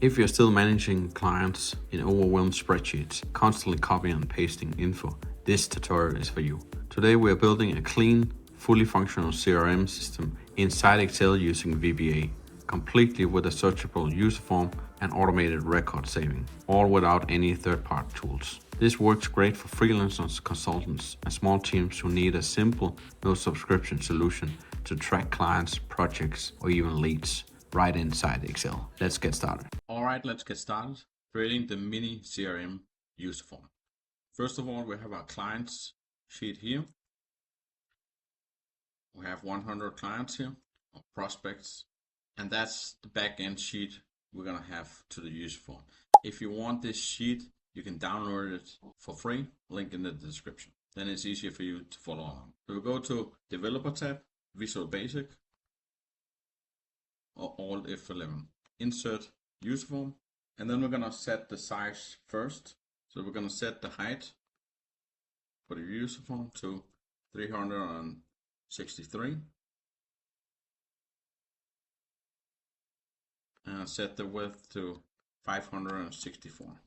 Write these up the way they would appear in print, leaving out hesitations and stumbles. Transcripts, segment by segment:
If you're still managing clients in overwhelmed spreadsheets, constantly copying and pasting info, this tutorial is for you. Today we are building a clean, fully functional CRM system inside Excel using VBA, completely with a searchable user form and automated record saving, all without any third-party tools. This works great for freelancers, consultants, and small teams who need a simple, no subscription solution to track clients, projects, or even leads right inside Excel. Let's get started. All right, let's get started creating the mini CRM user form. First of all, we have our clients sheet here. We have 100 clients here, or prospects, and that's the back-end sheet we're gonna have to the user form. If you want this sheet, you can download it for free, link in the description. Then it's easier for you to follow along. So we go to Developer tab, Visual Basic, or Alt F11. Insert user form, and then we're gonna set the size first. So we're gonna set the height for the user form to 363, and set the width to 564.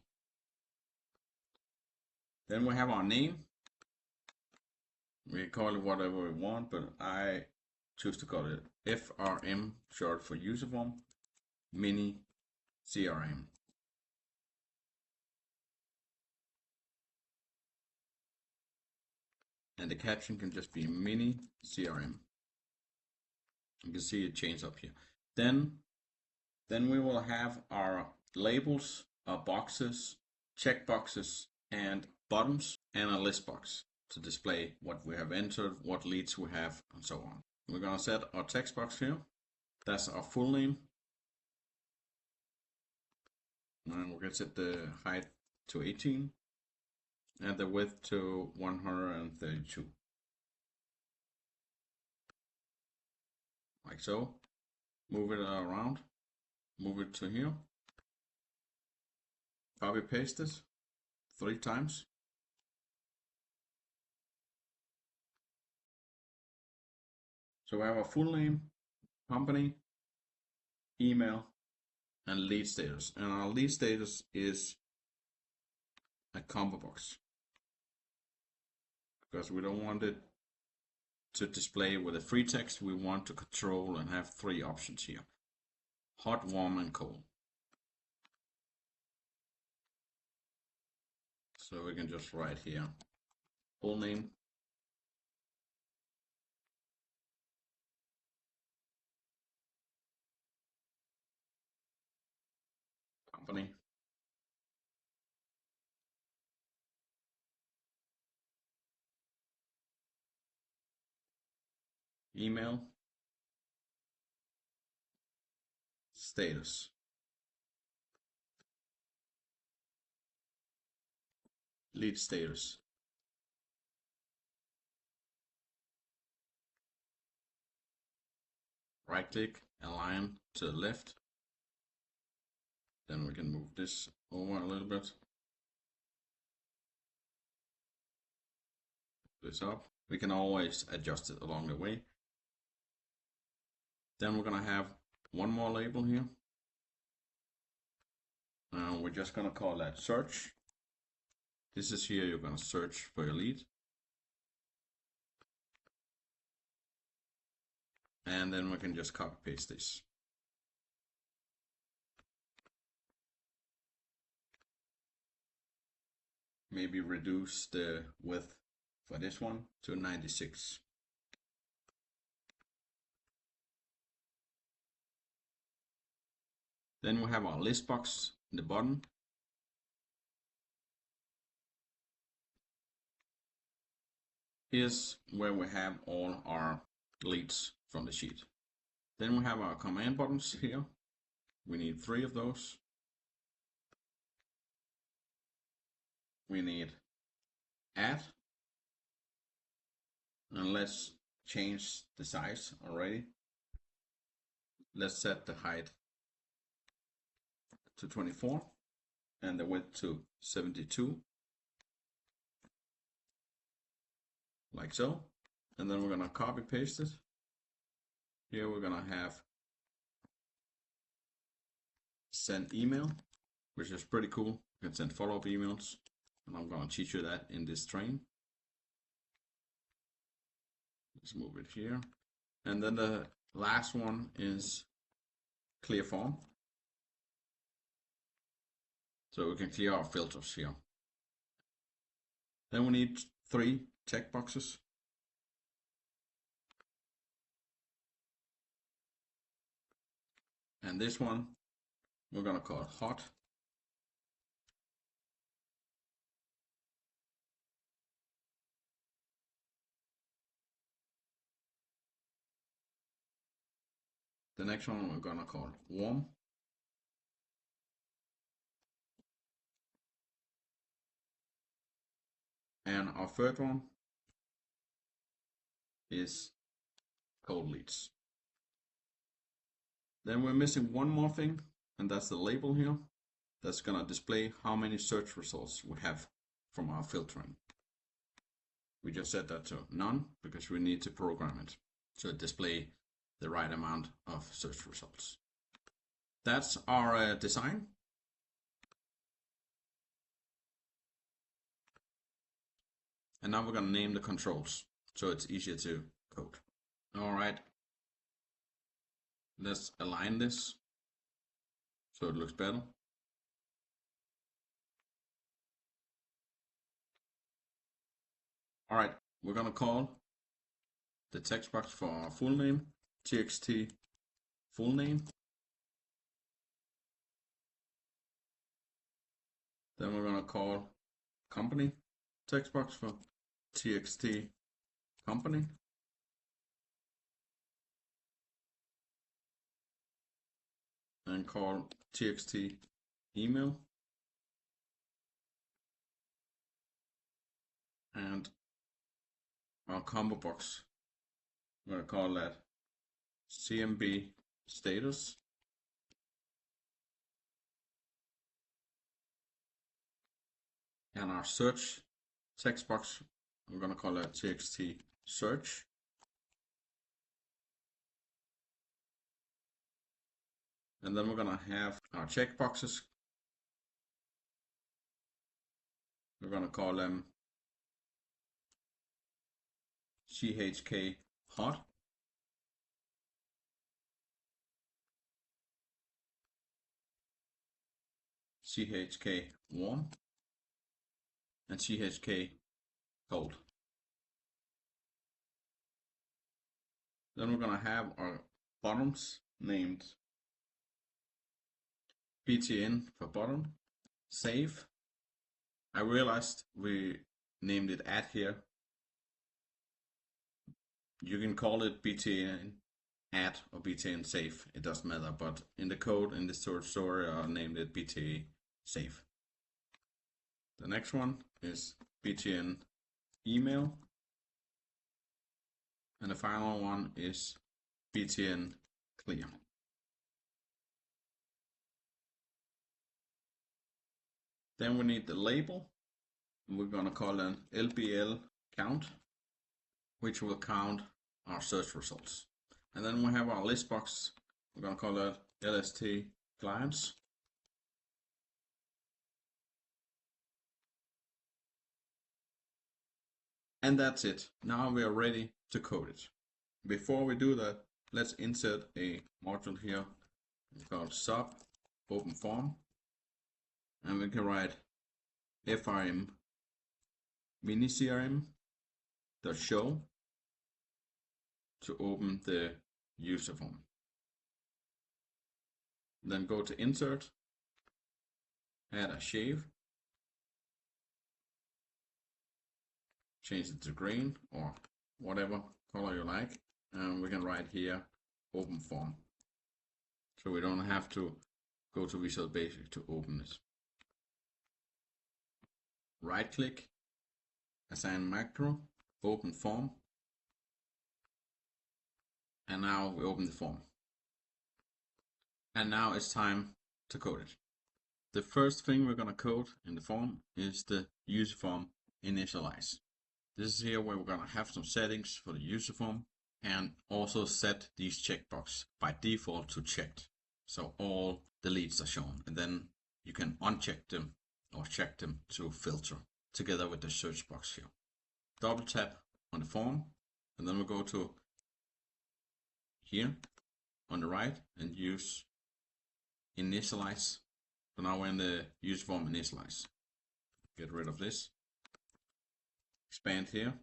Then we have our name. We call it whatever we want, but I choose to call it FRM, short for user form, mini CRM. And the caption can just be mini CRM. You can see it change up here. Then we will have our labels, our boxes, checkboxes, and buttons, and a list box to display what we have entered, what leads we have, and so on. We're gonna set our text box here. That's our full name. And we're gonna set the height to 18 and the width to 132. Like so. Move it around. Move it to here. Copy paste it 3 times. So we have our full name, company, email, and lead status. And our lead status is a combo box, because we don't want it to display with a free text. We want to control and have 3 options here: hot, warm, and cold. So we can just write here full name, company, email, status, lead status. Right click, align to the left. Then we can move this over a little bit. This up. We can always adjust it along the way. Then we're gonna have one more label here. We're just gonna call that search. This is here you're gonna search for your lead. And then we can just copy paste this. Maybe reduce the width for this one to 96. Then we have our list box in the bottom. Here's where we have all our leads from the sheet. Then we have our command buttons here. We need 3 of those. We need add, and let's change the size already. Let's set the height to 24 and the width to 72, like so. And then we're gonna copy paste it. Here we're gonna have send email, which is pretty cool. You can send follow-up emails, and I'm going to teach you that in this train. Let's move it here. And then the last one is clear form. So we can clear our filters here. Then we need 3 checkboxes. And this one, we're going to call it hot. The next one we're going to call warm. And our third one is cold leads. Then we're missing one more thing, and that's the label here. That's going to display how many search results we have from our filtering. We just set that to none because we need to program it to display the right amount of search results. That's our design. And now we're going to name the controls so it's easier to code. All right. Let's align this so it looks better. All right, we're going to call the text box for our full name, txt full name. Then we're going to call company text box for txt company. And call txt email. And our combo box, I'm going to call that CMB status. And our search text box, we're going to call that txt search. And then we're going to have our checkboxes. We're going to call them CHK hot, CHK warm, and CHK cold. Then we're going to have our bottoms named btn for bottom, save. I realized we named it add here. You can call it btn add or btn save, it doesn't matter, but in the code in this story I named it btn save. The next one is btn email, and the final one is btn clear. Then we need the label. We're going to call an LBL count, which will count our search results. And then we have our list box. We're going to call that LST clients. And that's it. Now we are ready to code it. Before we do that, let's insert a module here called sub open form. And we can write frm mini CRM .show to open the user form. Then go to insert, add a shave, change it to green or whatever color you like, and we can write here open form. So we don't have to go to Visual Basic to open it. Right click, assign macro, open form, and now we open the form. And now it's time to code it. The first thing we're going to code in the form is the user form initialize. This is here where we're going to have some settings for the user form and also set these checkboxes by default to checked. So all the leads are shown, and then you can uncheck them or check them to filter together with the search box here. Double tap on the form, and then we'll go to here on the right and use initialize. So now we're in the user form initialize. Get rid of this. Expand here.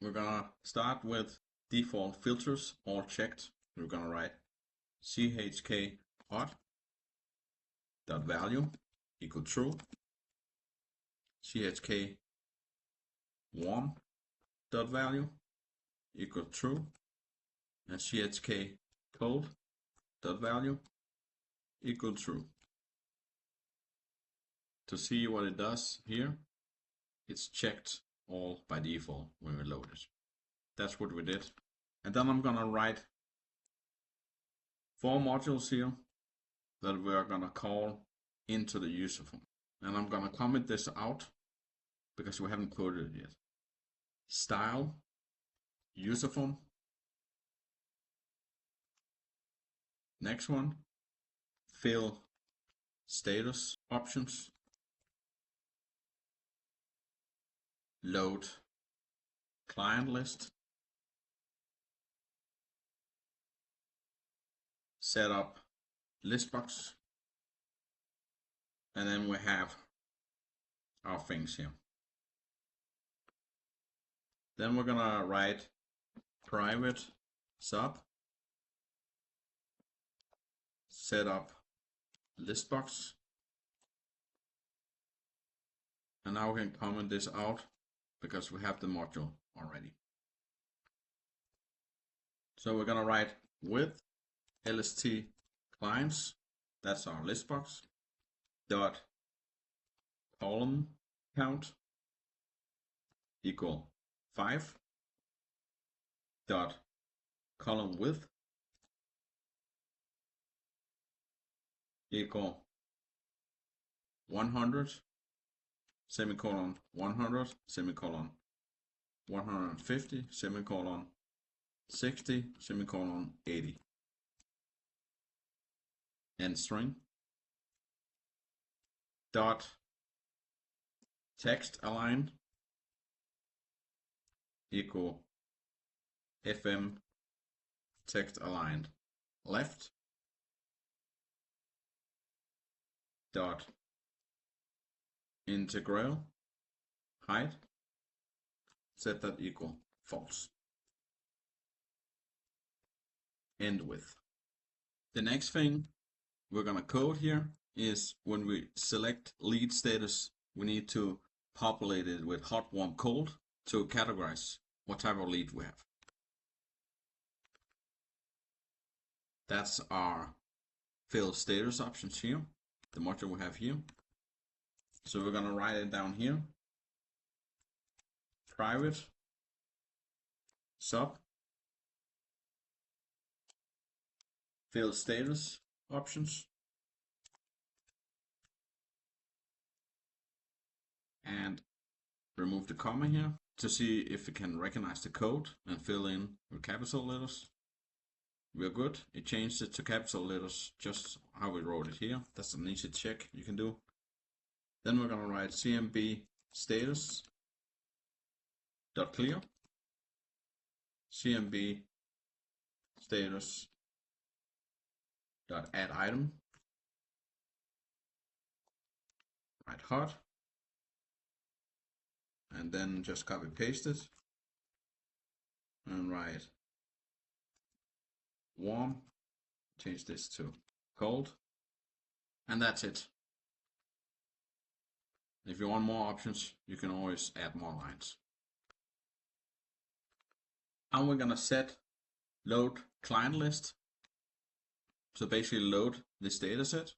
We're gonna start with default filters, all checked. We're gonna write chk hot dot value equal true, chk warm dot value equal true, and chk cold dot value equal true. To see what it does here, it's checked all by default when we load it. That's what we did. And then I'm gonna write 4 modules here that we're gonna call into the user form. And I'm gonna comment this out because we haven't coded it yet. Style user form. Next one, fill status options. Load client list. Set up list box. And then we have our things here. Then we're gonna write private sub, set up list box, and now we can comment this out because we have the module already. So we're gonna write with lst clients, that's our list box, dot column count equal 5, dot column width equal 100 semicolon 100 semicolon 150 semicolon 60 semicolon 80, and string dot text align equal fm text aligned left dot integral height, set that equal false. End with. The next thing we're gonna code here is when we select lead status, we need to populate it with hot, warm, cold to categorize what type of lead we have. That's our fill status options here, the module we have here. So we're gonna write it down here. Private sub fill status options, and remove the comma here to see if it can recognize the code and fill in with capital letters. We're good. It changed it to capital letters just how we wrote it here. That's an easy check you can do. Then we're gonna write cmb status dot clear, cmb status dot add item, write hot, and then just copy paste it and write warm, change this to cold, and that's it. If you want more options, you can always add more lines. And we're gonna set load client list. So basically load this data set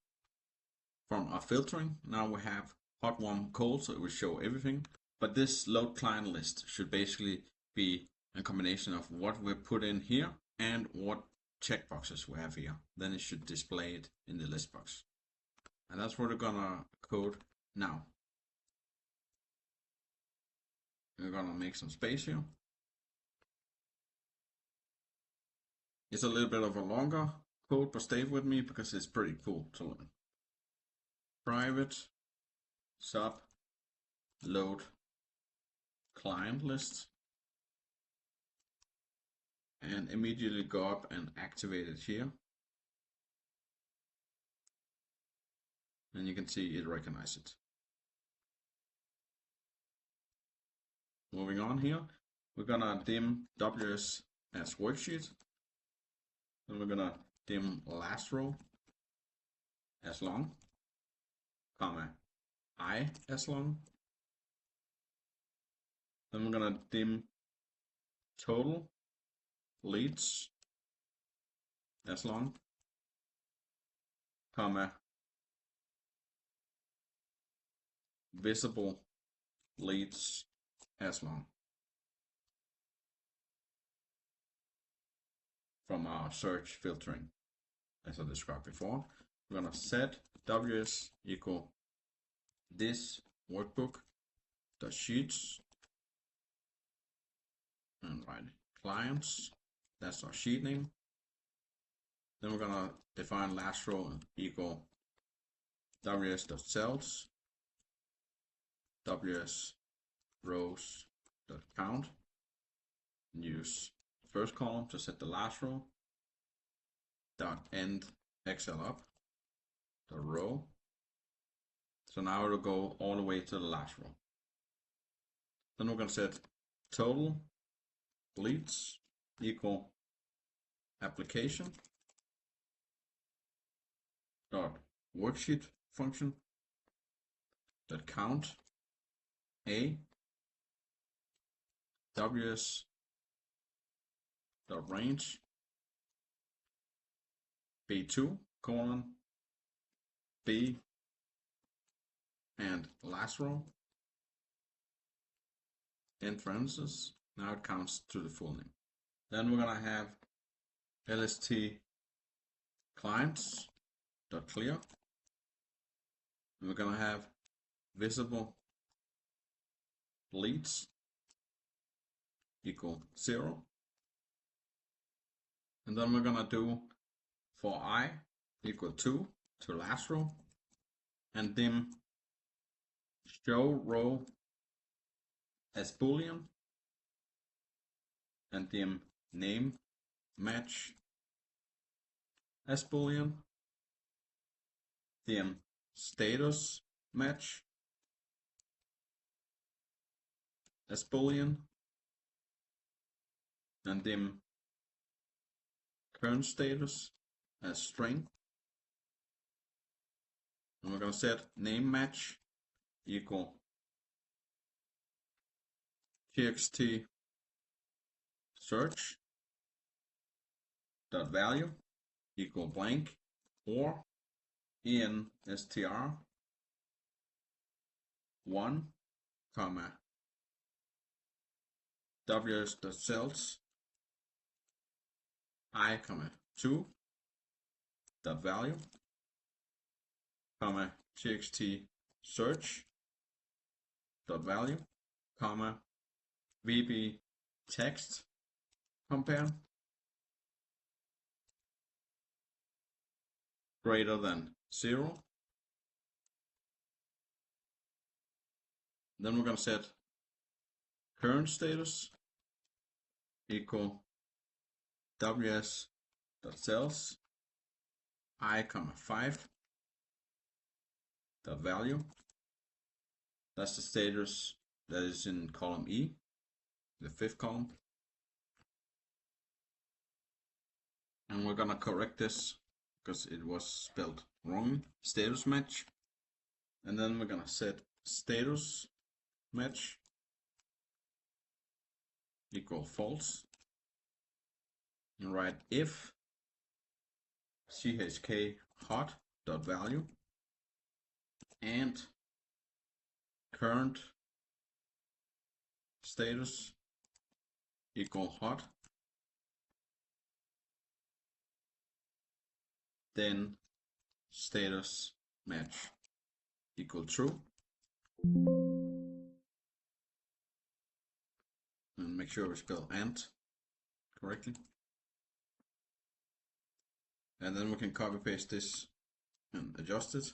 from our filtering. Now we have hot, warm, cold, so it will show everything. But this load client list should basically be a combination of what we put in here and what checkboxes we have here. Then it should display it in the list box. And that's what we're gonna code now. We're gonna make some space here. It's a little bit of a longer code, but stay with me because it's pretty cool to learn. Private sub load client list, and immediately go up and activate it here. And you can see it recognizes it. Moving on here, we're gonna dim WS as worksheet. Then we're gonna dim last row as long, comma I as long. Then we're gonna dim total leads as long, comma visible leads as long, from our search filtering as I described before. We're gonna set WS equal this workbook the sheets and write clients. That's our sheet name. Then we're gonna define last row equal ws.cells, ws rows.count, and use first column to set the last row, dot end excel up the row. So now it'll go all the way to the last row. Then we're gonna set total leads equal application dot worksheet function that count a ws dot range b2 colon b and last row in parentheses. Now it counts to the full name. Then we're gonna have lst clients dot clear, and we're gonna have visible leads equal 0, and then we're gonna do for I equal 2 to last row, and dim show row as boolean, and dim name match as boolean, dim status match as boolean, and dim current status as string. And we're going to set name match equal txt search dot value equal blank, or enstr 1 comma ws.cells I comma 2 dot value comma txt search dot value comma VB text compare greater than 0. Then we're going to set current status equal ws.cells I comma 5 dot value. That's the status that is in column E, the fifth column. And we're gonna correct this because it was spelled wrong. Status match. And then we're gonna set status match equal false, and write if chk hot dot value and current status equal hot, then status match equal true, and make sure we spell and correctly. And then we can copy paste this and adjust it.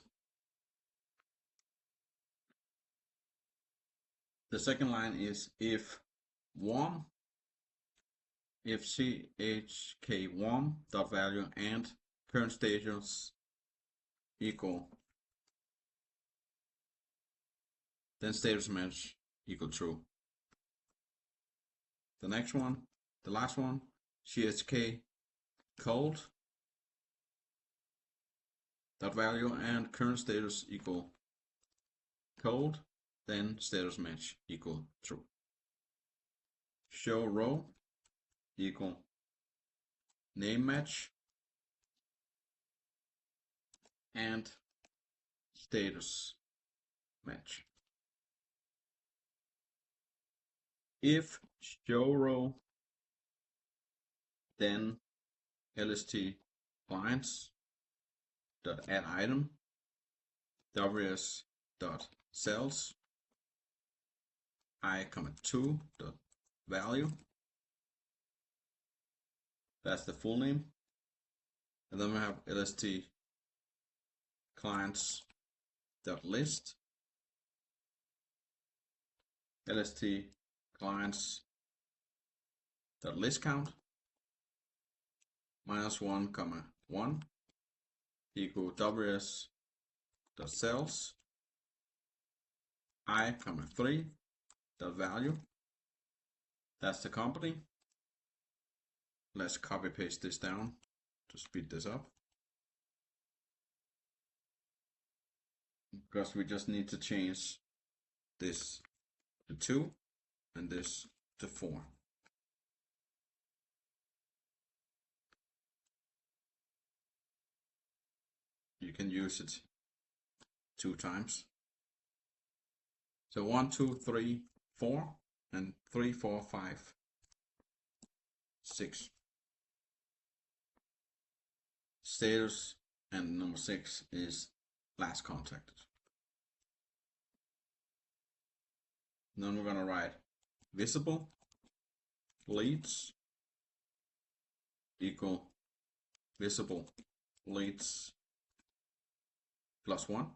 The second line is if warm, if chk warm dot value and current status equal, then status match equal true. The next one, the last one, chk cold dot value and current status equal cold, then status match equal true. Show row equal name match and status match. If show row, then lst clients dot add item ws dot cells I, 2 dot value. That's the full name. And then we have lst clients dot list lst clients dot list count -1, 1 equal ws dot cells I, 3 dot value. That's the company. Let's copy paste this down to speed this up, because we just need to change this to 2 and this to 4. You can use it 2 times. So 1, 2, 3, 4, and 3, 4, 5, 6. Status and number 6 is last contacted. And then we're going to write visible leads equal visible leads +1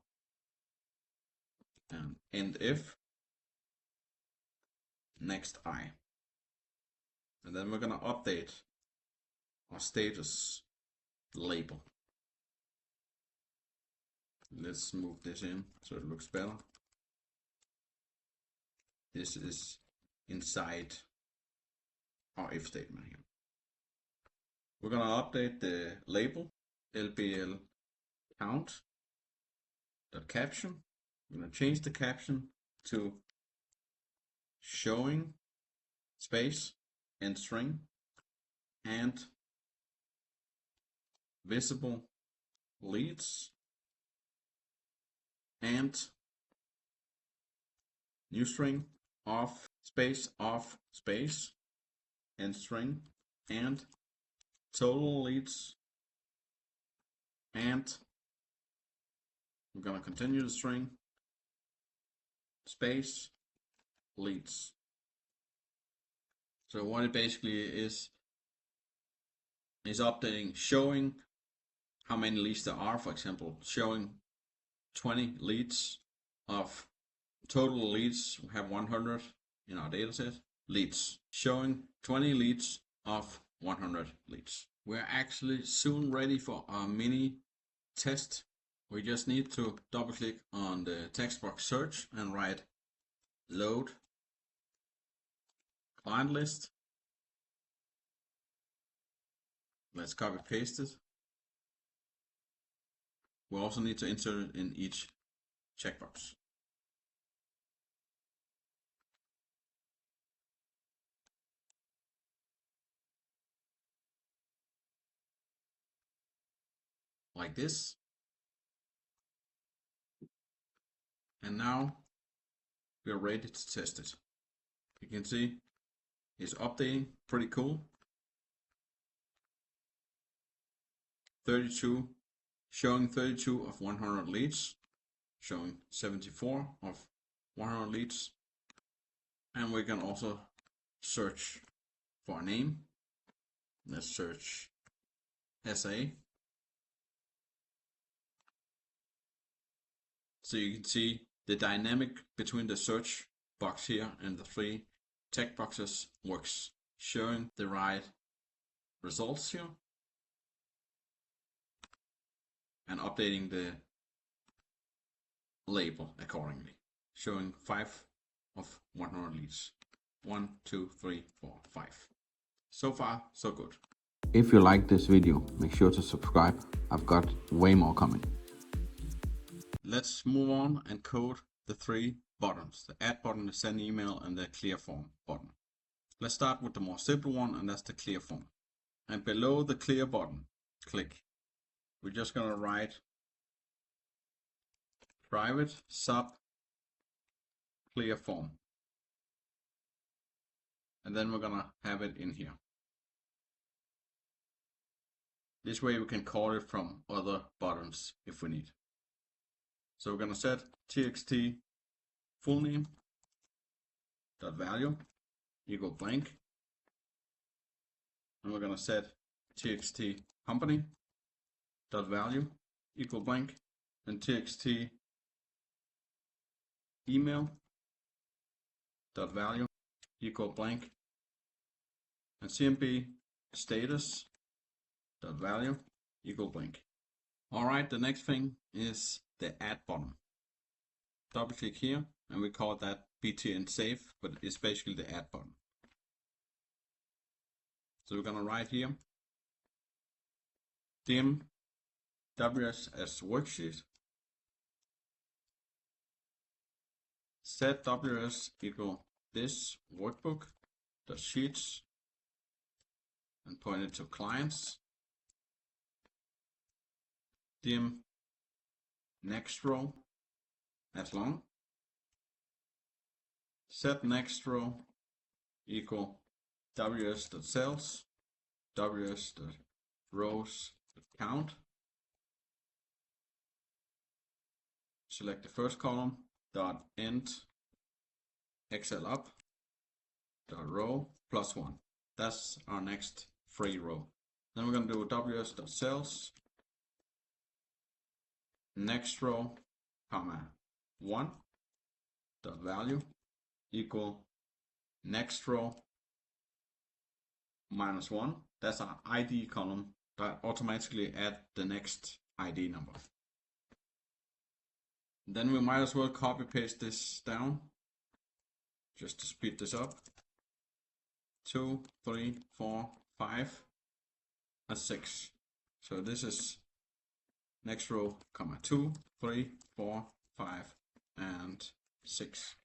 and end if next I. And then we're going to update our status label. Let's move this in so it looks better. This is inside our if statement here. We're going to update the label lbl count dot caption. I'm going to change the caption to showing space and string and visible leads and new string off space and string and total leads, and we're going to continue the string space leads. So what it basically is updating, showing how many leads there are. For example, showing 20 leads of total leads. We have 100 in our dataset. Leads, showing 20 leads of 100 leads. We're actually soon ready for our mini test. We just need to double click on the text box search and write load client list. Let's copy paste it. We also need to insert it in each checkbox. Like this. And now we're ready to test it. You can see it's updating, pretty cool. 32, showing 32 of 100 leads, showing 74 of 100 leads. And we can also search for a name. Let's search SA. So you can see the dynamic between the search box here and the three checkboxes works, showing the right results here and updating the label accordingly, showing 5 of 100 leads. 1, 2, 3, 4, 5. So far, so good. If you like this video, make sure to subscribe. I've got way more coming. Let's move on and code the three buttons: the add button, the send email, and the clear form button. Let's start with the more simple one, and that's the clear form. And below the clear button, click. We're just gonna write private sub clear form. And then we're gonna have it in here. This way we can call it from other buttons if we need. So we're gonna set txt full name dot value equal blank, and we're gonna set txt company dot value equal blank, and txt email dot value equal blank, and cmp status dot value equal blank. All right, the next thing is the add button. Double click here, and we call that btn save, but it's basically the add button. So we're gonna write here dim ws as worksheet, set ws equal this workbook dot sheets, and point it to clients. Dim next row as long. Set next row equal ws.cells, ws.rows.count. Select the first column, dot end excel up, dot row plus 1. That's our next free row. Then we're going to do ws.cells, next row, comma 1, dot value equal next row minus 1. That's our ID column that automatically add the next ID number. Then we might as well copy paste this down just to speed this up. 2, 3, 4, 5, and 6. So this is next row, comma 2, 3, 4, 5, and 6.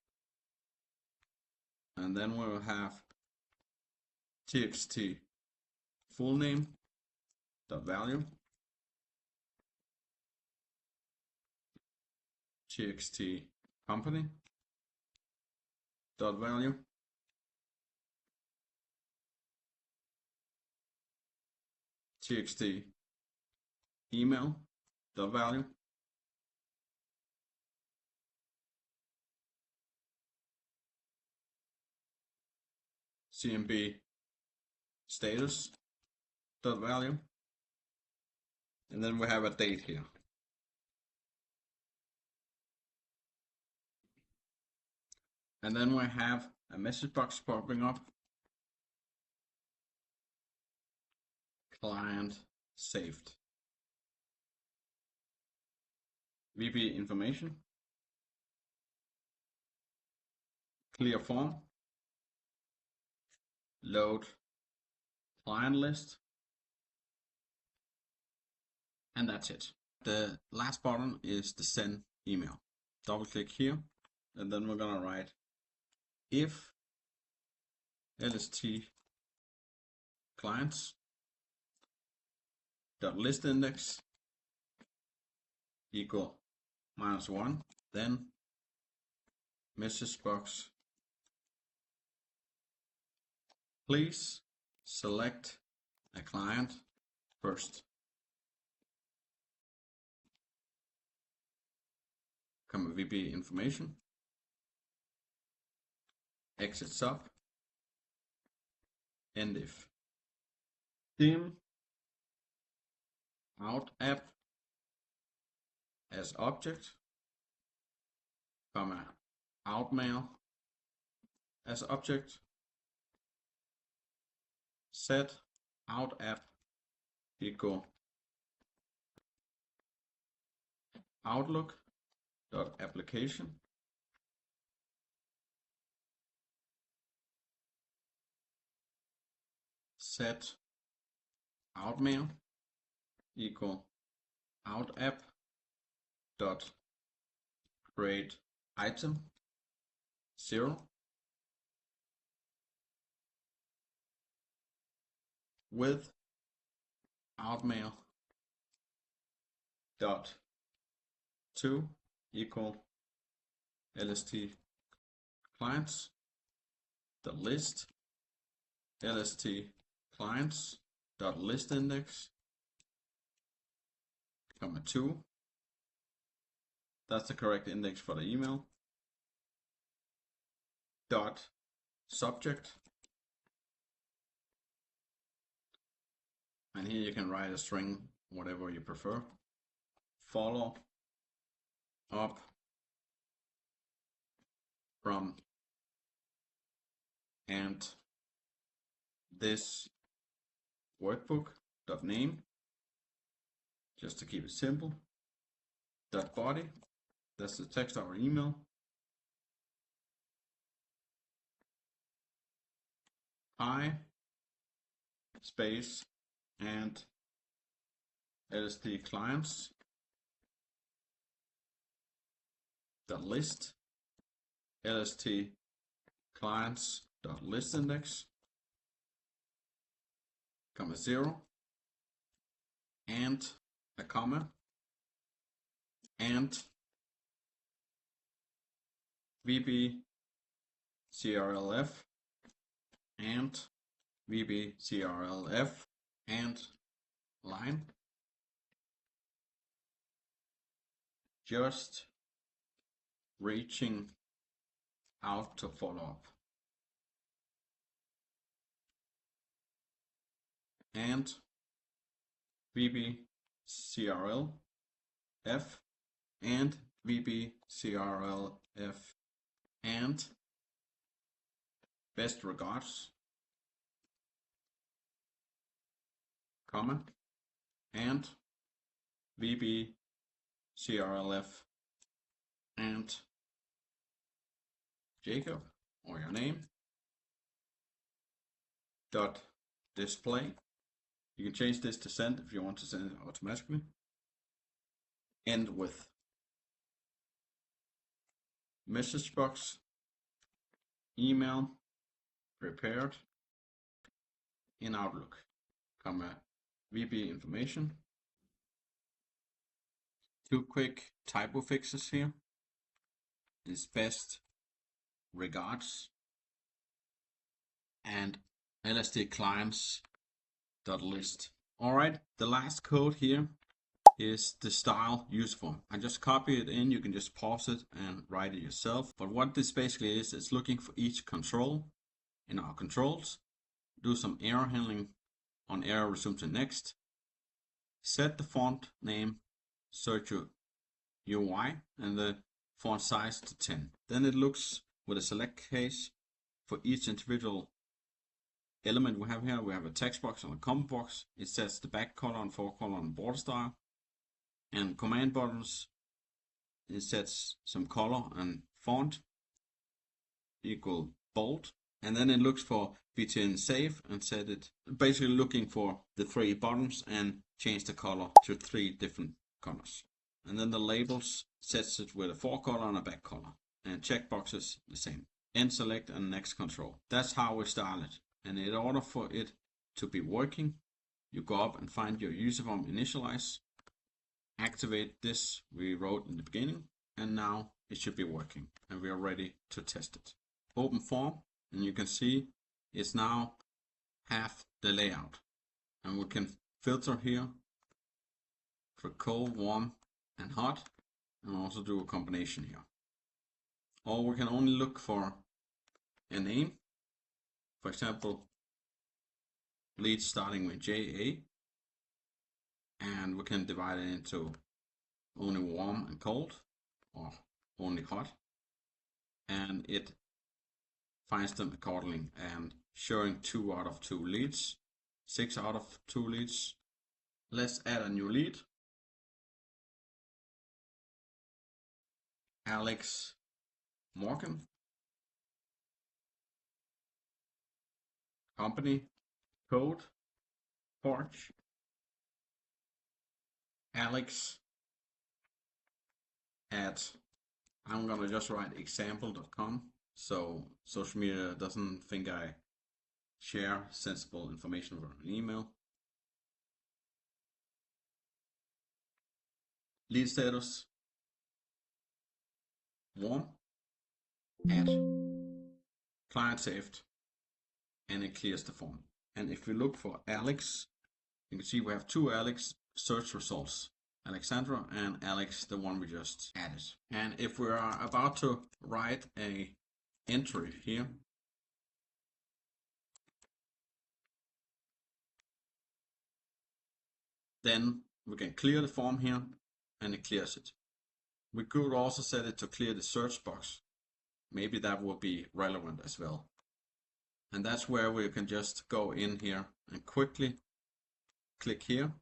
And then we'll have txt full name dot value, txt company dot value, txt email dot value, cmp status dot value, and then we have a date here. And then we have a message box popping up. Client saved. VBA information. Clear form. Load client list. And that's it. The last button is the send email. Double click here, and then we're gonna write if lst clients dot list index equal -1, then message box, please select a client first, comma VBA information, exit sub, end if. Dim out app as object, comma, outmail as object, set out app equal outlook dot application, set outmail equal out app dot create item 0 with outmail dot to equal lst clients the list lst clients dot list index comma 2. That's the correct index for the email. Dot subject, and here you can write a string, whatever you prefer. Follow up from and this workbook dot name, just to keep it simple. Dot body, that's the text of our email. I space and lst clients dot list lst clients dot list index comma 0 and a comma and VB CRLF and VB CRLF and line, just reaching out to follow up, and VB CRLF and VB CRLF and best regards, comma, and VB CRLF and Jacob, or your name, dot display. You can change this to send if you want to send it automatically. End with message box email prepared in Outlook, comma, VB information. 2 quick typo fixes here. Is best regards and lst clients dot list. All right, the last code here is the style UserForm. I just copy it in. You can just pause it and write it yourself. But what this basically is, it's looking for each control in our controls, do some error handling on error resume to next, set the font name searchable UI and the font size to 10. Then it looks with a select case for each individual element we have here. We have a text box and a comment box. It sets the back color and forecolor and border style. And command buttons, it sets some color and font equal bold. And then it looks for VTN save and set it, basically looking for the 3 buttons and change the color to 3 different colors. And then the labels sets it with a forecolor and a back color. And checkboxes the same. End select and next control. That's how we style it. And in order for it to be working, you go up and find your UserForm initialize, activate this we wrote in the beginning, and now it should be working and we are ready to test it. Open form, and you can see it's now half the layout, and we can filter here for cold, warm and hot, and also do a combination here. Or we can only look for a name, for example leads starting with JA, and we can divide it into only warm and cold or only hot. and it finds them accordingly and showing 2 out of 2 leads, 6 out of 2 leads. Let's add a new lead. Alex Morgan. Company code Porch. Alex at, I'm gonna just write example.com so social media doesn't think I share sensible information over an email. Lead status warm, add, client saved, and it clears the form. And if we look for Alex, you can see we have 2 Alex search results, Alexandra and Alex, the one we just added. And if we are about to write a entry here, then we can clear the form here and it clears it. We could also set it to clear the search box. Maybe that will be relevant as well. And that's where we can just go in here and quickly click here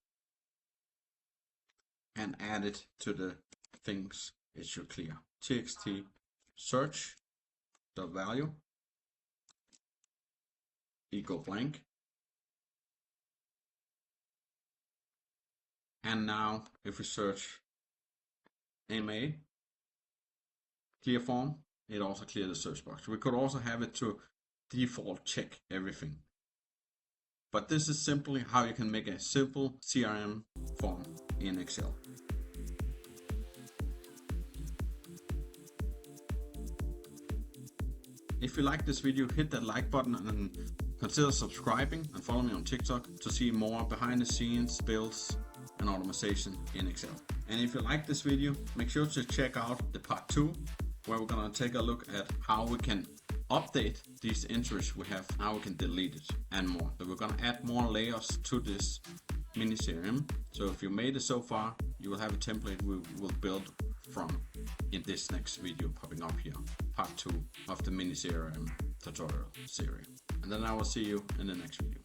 and add it to the things it should clear. txt search the value equal blank. And now if we search MA clear form, it also clears the search box. We could also have it to default check everything. But this is simply how you can make a simple CRM form in Excel. If you like this video, hit that like button and consider subscribing, and follow me on TikTok to see more behind the scenes builds and automation in Excel. And if you like this video, make sure to check out the part 2, where we're gonna take a look at how we can update these entries we have, how we can delete it, and more. So we're gonna add more layers to this mini CRM. So if you made it so far, you will have a template we will build from in this next video popping up here, part 2 of the mini CRM tutorial series. And then I will see you in the next video.